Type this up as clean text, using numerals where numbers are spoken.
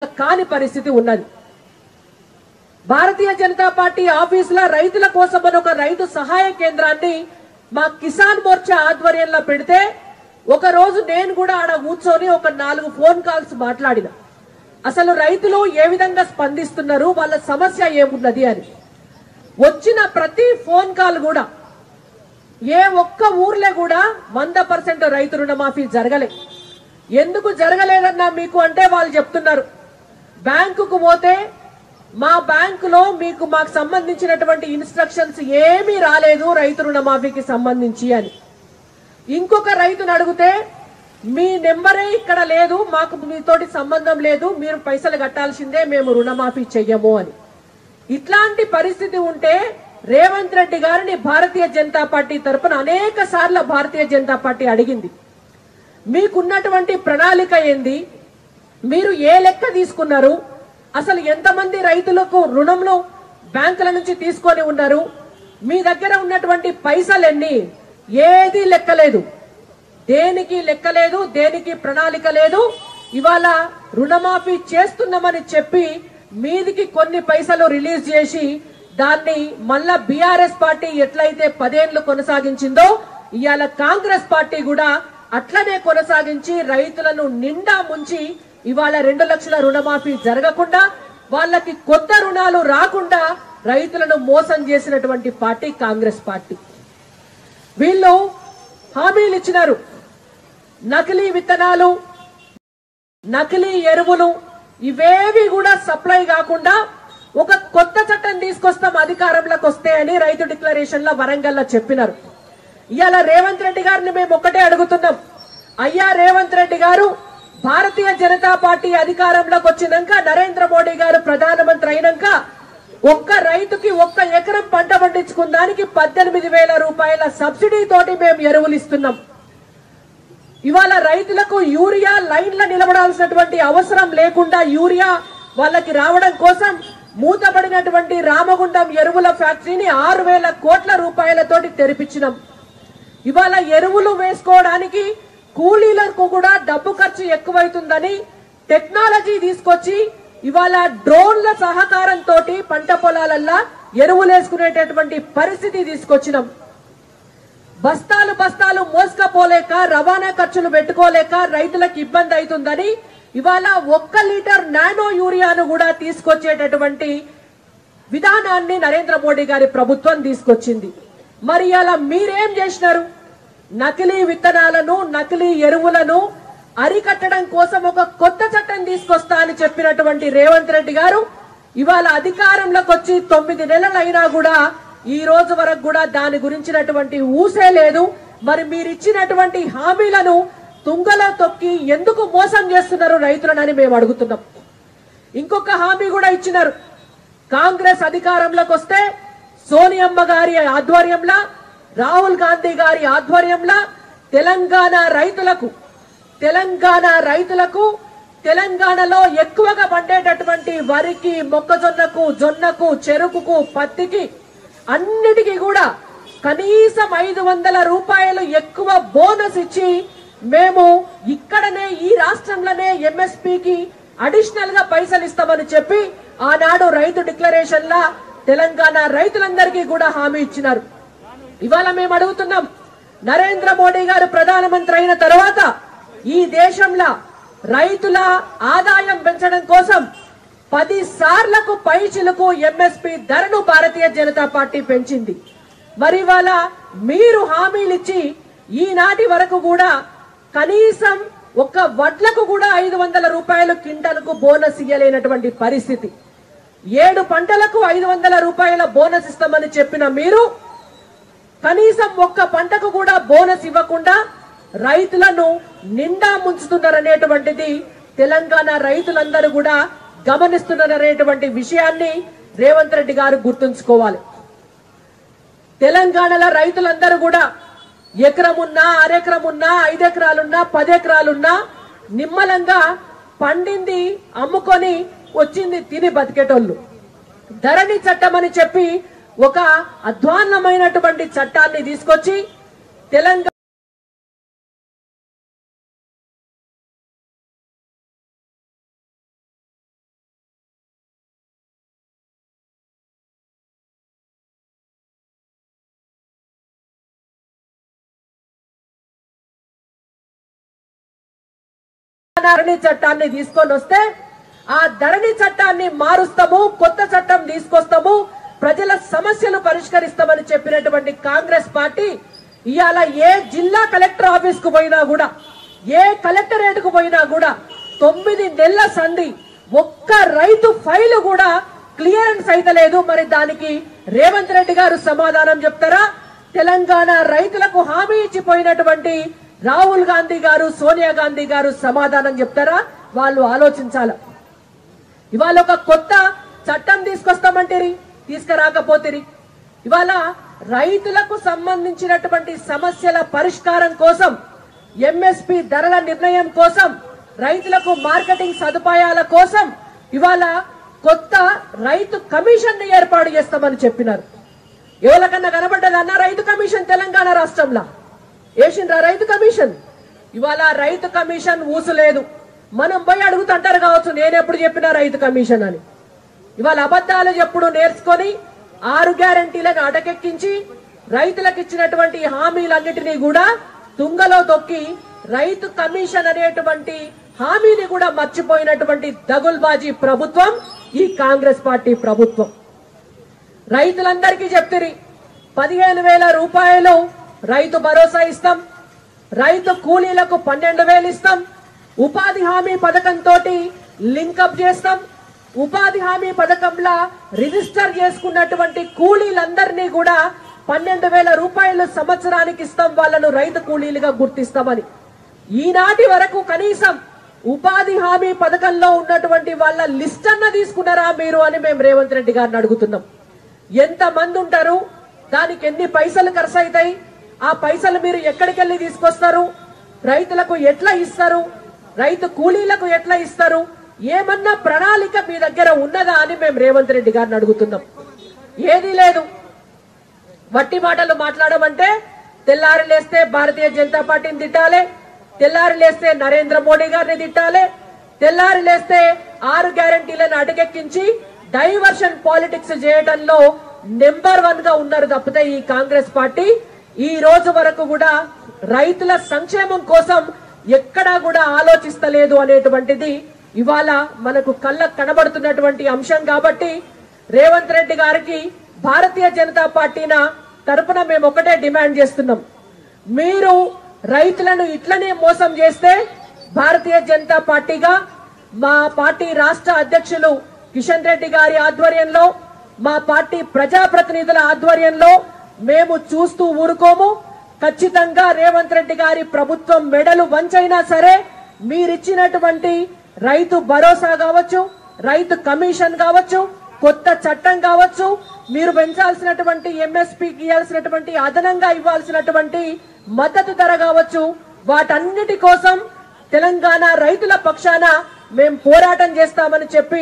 కాని పరిస్థితి ఉన్నది. భారతీయ జనతా పార్టీ ఆఫీసులో రైతుల కోసం ఒక రైతు సహాయ కేంద్రాన్ని మా కిసాన్ మోర్చా ఆధ్వర్యంలో పెడితే ఒక రోజు నేను కూడా ఆడ కూర్చొని ఒక 4 ఫోన్ కాల్స్ మాట్లాడిన. అసలు రైతులు ఏ విధంగా స్పందిస్తున్నారు, వాళ్ళ సమస్య ఏమున్నది అని. వచ్చిన ప్రతి ఫోన్ కాల్ కూడా ఏ ఒక్క ఊర్లో కూడా 100% రైతు రుణమాఫీ జరగలే. ఎందుకు జరగలేదన్నా మీకు అంటే వాళ్ళు చెప్తున్నారు, బ్యాంకుకు పోతే మా బ్యాంకులో మాకు సంబంధించినటువంటి ఇన్స్ట్రక్షన్స్ ఏమీ రాలేదు రైతు రుణమాఫీకి సంబంధించి అని. ఇంకొక రైతును అడిగితే మీ నెంబరే ఇక్కడ లేదు, మాకు మీతోటి సంబంధం లేదు, మీరు పైసలు కట్టాల్సిందే, మేము రుణమాఫీ చెయ్యము అని. ఇట్లాంటి పరిస్థితి ఉంటే రేవంత్ రెడ్డి గారిని భారతీయ జనతా పార్టీ తరఫున అనేక సార్లు భారతీయ జనతా పార్టీ అడిగింది, మీకున్నటువంటి ప్రణాళిక ఏంది, మీరు ఏ లెక్క తీసుకున్నారు, అసలు ఎంతమంది రైతులకు రుణంలో బ్యాంకుల నుంచి తీసుకొని ఉన్నారు, మీ దగ్గర ఉన్నటువంటి పైసలు ఎన్ని, ఏది లెక్కలేదు, దేనికి లెక్కలేదు, దేనికి ప్రణాళిక లేదు. ఇవాళ రుణమాఫీ చేస్తున్నామని చెప్పి మీదికి కొన్ని పైసలు రిలీజ్ చేసి దాన్ని మళ్ళా బీఆర్ఎస్ పార్టీ ఎట్లయితే 10 ఏళ్లు కొనసాగించిందో ఇవాళ కాంగ్రెస్ పార్టీ కూడా అట్లనే కొనసాగించి రైతులను నిండా ముంచి ఇవాళ 2 లక్షల రుణమాఫీ జరగకుండా వాళ్ళకి కొత్త రుణాలు రాకుండా రైతులను మోసం చేసినటువంటి పార్టీ కాంగ్రెస్ పార్టీ. వీళ్ళు హామీలు ఇచ్చినారు, నకిలీ విత్తనాలు, నకిలీ ఎరువులు ఇవేవి కూడా సప్లై కాకుండా ఒక కొత్త చట్టం తీసుకొస్తాం అధికారంలోకి వస్తే అని రైతు డిక్లరేషన్ లో వరంగల్లో చెప్పినారు. ఇవాళ రేవంత్ రెడ్డి గారిని మేము ఒక్కటే అడుగుతున్నాం, అయ్యా రేవంత్ రెడ్డి గారు, భారతీయ జనతా పార్టీ అధికారంలోకి వచ్చినాక, నరేంద్ర మోడీ గారు ప్రధానమంత్రి అయినాక ఒక్క రైతుకి 1 ఎకరం పంట పండించుకున్నానికి 18,000 రూపాయల సబ్సిడీ తోటి మేము ఎరువులు ఇస్తున్నాం. ఇవాళ రైతులకు యూరియా లైన్ల నిలబడాల్సినటువంటి అవసరం లేకుండా యూరియా వాళ్ళకి రావడం కోసం మూతపడినటువంటి రామగుండం ఎరువుల ఫ్యాక్టరీని 6,000 కోట్ల రూపాయలతోటి తెరిపించినాం. ఇవాళ ఎరువులు వేసుకోవడానికి కూలీలకు కూడా డబ్బు ఖర్చు ఎక్కువైతుందని టెక్నాలజీ తీసుకొచ్చి ఇవాళ డ్రోన్ల సహకారంతో పంట పొలాలల్లా ఎరువులు వేసుకునేటటువంటి పరిస్థితి తీసుకొచ్చినాం. బస్తాలు బస్తాలు మోసుకపోలేక రవాణా ఖర్చులు పెట్టుకోలేక రైతులకు ఇబ్బంది అవుతుందని ఇవాళ 1 లీటర్ నానో యూరియాను కూడా తీసుకొచ్చేటటువంటి విధానాన్ని నరేంద్ర మోడీ గారి ప్రభుత్వం తీసుకొచ్చింది. మరి అలా మీరేం చేసినారు? నకిలీ విత్తనాలను, నకిలీ ఎరువులను అరికట్టడం కోసం ఒక కొత్త చట్టం తీసుకొస్తా అని చెప్పినటువంటి రేవంత్ రెడ్డి గారు ఇవాళ అధికారంలోకి వచ్చి 9 నెలలైనా కూడా ఈ రోజు వరకు కూడా దాని గురించినటువంటి ఊసే లేదు. మరి మీరు ఇచ్చినటువంటి హామీలను తుంగలో తొక్కి ఎందుకు మోసం చేస్తున్నారు రైతులనని మేము అడుగుతున్నాం. ఇంకొక హామీ కూడా ఇచ్చినారు, కాంగ్రెస్ అధికారంలోకి వస్తే సోనియమ్మ గారి ఆధ్వర్యంలో, రాహుల్ గాంధీ గారి ఆధ్వర్యంలో తెలంగాణలో ఎక్కువగా పండేటటువంటి వరికి, మొక్కజొన్నకు, జొన్నకు, చెరుకుకు, పత్తికి అన్నిటికీ కూడా కనీసం 500 రూపాయలు ఎక్కువ బోనస్ ఇచ్చి మేము ఇక్కడనే ఈ రాష్ట్రంలోనే ఎంఎస్పీకి అడిషనల్ గా పైసలు ఇస్తామని చెప్పి ఆనాడు రైతు డిక్లరేషన్ లా తెలంగాణ రైతులందరికీ కూడా హామీ ఇచ్చినారు. ఇవాళ మేము అడుగుతున్నాం, నరేంద్ర మోడీ గారు ప్రధానమంత్రి అయిన తర్వాత ఈ దేశంలో రైతుల ఆదాయం పెంచడం కోసం 10 సార్లకు పైచిలకు ఎంఎస్పీ ధరను భారతీయ జనతా పార్టీ పెంచింది. మరి ఇవాళ మీరు హామీలు ఇచ్చి ఈనాటి వరకు కూడా కనీసం ఒక వడ్లకు కూడా 500 రూపాయలు క్వింటాలకు బోనస్ ఇయ్యలేనటువంటి పరిస్థితి. 7 పంటలకు 500 రూపాయల బోనస్ ఇస్తామని చెప్పిన మీరు కనీసం ఒక్క పంటకు కూడా బోనస్ ఇవ్వకుండా రైతులను నిండా ముంచుతున్నారనేటువంటిది తెలంగాణ రైతులందరూ కూడా గమనిస్తున్నారనేటువంటి విషయాన్ని రేవంత్ రెడ్డి గారు గుర్తుంచుకోవాలి. తెలంగాణలో రైతులందరూ కూడా ఎకరమున్నా, అరెకరమున్నా, 5 ఎకరాలున్నా, 10 ఎకరాలున్నా నిమ్మలంగా పండింది అమ్ముకొని వచ్చింది తిని బతికేటోళ్ళు. ధరణి చట్టం అని చెప్పి ఒక అధ్వాన్నమైనటువంటి చట్టాన్ని తీసుకొచ్చి తెలంగాణ ధరణి చట్టాన్ని తీసుకొని వస్తే ఆ ధరణి చట్టాన్ని మారుస్తాము, కొత్త చట్టం తీసుకొస్తాము, ప్రజల సమస్యలు పరిష్కరిస్తామని చెప్పినటువంటి కాంగ్రెస్ పార్టీ ఇవాళ ఏ జిల్లా కలెక్టర్ ఆఫీస్ కు పోయినా కూడా, ఏ కలెక్టరేట్ కు పోయినా కూడా 9 నెలల సంధి ఒక్క రైతు ఫైల్ కూడా క్లియరెన్స్ అయితే లేదు. మరి దానికి రేవంత్ రెడ్డి గారు సమాధానం చెప్తారా? తెలంగాణ రైతులకు హామీ ఇచ్చిపోయినటువంటి రాహుల్ గాంధీ గారు, సోనియా గాంధీ గారు సమాధానం చెప్తారా? వాళ్ళు ఆలోచించాల. ఇవాళ ఒక కొత్త చట్టం తీసుకొస్తామంటేరి, తీసుకురాకపోతేరి. ఇవాళ రైతులకు సంబంధించినటువంటి సమస్యల పరిష్కారం కోసం, ఎంఎస్పి ధరల నిర్ణయం కోసం, రైతులకు మార్కెటింగ్ సదుపాయాల కోసం ఇవాళ కొత్త రైతు కమిషన్ ని ఏర్పాటు చేస్తామని చెప్పినారు. ఎవరికన్నా కనబడ్డదన్న రైతు కమిషన్? తెలంగాణ రాష్ట్రంలో వేసిండ్రా రైతు కమిషన్? ఇవాళ రైతు కమిషన్ ఊసులేదు. మనం పోయి అడుగుతుంటారు కావచ్చు, నేనెప్పుడు చెప్పినా రైతు కమిషన్ అని. ఇవాళ అబద్ధాలు చెప్పుడు నేర్చుకొని 6 గ్యారంటీలను అటకెక్కించి రైతులకు ఇచ్చినటువంటి హామీలన్నిటినీ కూడా తుంగలో తొక్కి రైతు కమిషన్ అనేటువంటి హామీని కూడా మర్చిపోయినటువంటి దగుల్బాజీ ప్రభుత్వం ఈ కాంగ్రెస్ పార్టీ ప్రభుత్వం. రైతులందరికీ చెప్తిరి 15,000 రూపాయలు రైతు భరోసా ఇస్తాం, రైతు కూలీలకు 12,000 ఇస్తాం, ఉపాధి హామీ పథకంతో లింకప్ చేస్తాం. ఉపాధి హామీ పథకంలో రిజిస్టర్ చేసుకున్నటువంటి కూలీలందరినీ కూడా 12,000 రూపాయలు సంవత్సరానికి ఇస్తాం, వాళ్ళను రైతు కూలీలుగా గుర్తిస్తామని. ఈనాటి వరకు కనీసం ఉపాధి హామీ పథకంలో ఉన్నటువంటి వాళ్ళ లిస్ట్ అన్న తీసుకున్నారా మీరు అని మేము రేవంత్ రెడ్డి గారిని అడుగుతున్నాం. ఎంత మంది ఉంటారు, దానికి ఎన్ని పైసలు ఖర్చు అవుతాయి, ఆ పైసలు మీరు ఎక్కడికెళ్ళి తీసుకొస్తారు, రైతులకు ఎట్లా ఇస్తారు, రైతు కూలీలకు ఎట్లా ఇస్తారు, ఏమన్నా ప్రణాళిక మీ దగ్గర ఉన్నదా అని మేము రేవంత్ రెడ్డి గారిని అడుగుతున్నాం. ఏదీ లేదు. వట్టి మాటలు మాట్లాడమంటే తెల్లారి లేస్తే భారతీయ జనతా పార్టీని తిట్టాలి, తెల్లారి లేస్తే నరేంద్ర మోడీ గారిని తిట్టాలి, తెల్లారి లేస్తే 6 గ్యారంటీలను అటకెక్కించి డైవర్షన్ పాలిటిక్స్ చేయడంలో నెంబర్ 1 గా ఉన్నారు తప్పితే ఈ కాంగ్రెస్ పార్టీ ఈ రోజు వరకు కూడా రైతుల సంక్షేమం కోసం ఎక్కడా కూడా ఆలోచిస్తలేదు అనేటువంటిది ఇవాళ మనకు కళ్ళకు కనబడుతున్నటువంటి అంశం. కాబట్టి రేవంత్ రెడ్డి గారికి భారతీయ జనతా పార్టీ తరపున మేము ఒకటే డిమాండ్ చేస్తున్నాం. మీరు రైతులను ఇట్లనే మోసం చేస్తే భారతీయ జనతా పార్టీగా మా పార్టీ రాష్ట్ర అధ్యక్షులు కిషన్ రెడ్డి గారి ఆధ్వర్యంలో, మా పార్టీ ప్రజాప్రతినిధుల ఆధ్వర్యంలో మేము చూస్తూ ఊరుకోము. ఖచ్చితంగా రేవంత్ రెడ్డి గారి ప్రభుత్వం మెడలు వంచైనా సరే మీరిచ్చినటువంటి రైతు భరోసా కావచ్చు, రైతు కమిషన్ కావచ్చు, కొత్త చట్టం కావచ్చు, మీరు పెంచాల్సినటువంటి ఎంఎస్పీకి ఇవ్వాల్సినటువంటి అదనంగా ఇవ్వాల్సినటువంటి మద్దతు ధర కావచ్చు, వాటన్నిటి కోసం తెలంగాణ రైతుల పక్షాన మేము పోరాటం చేస్తామని చెప్పి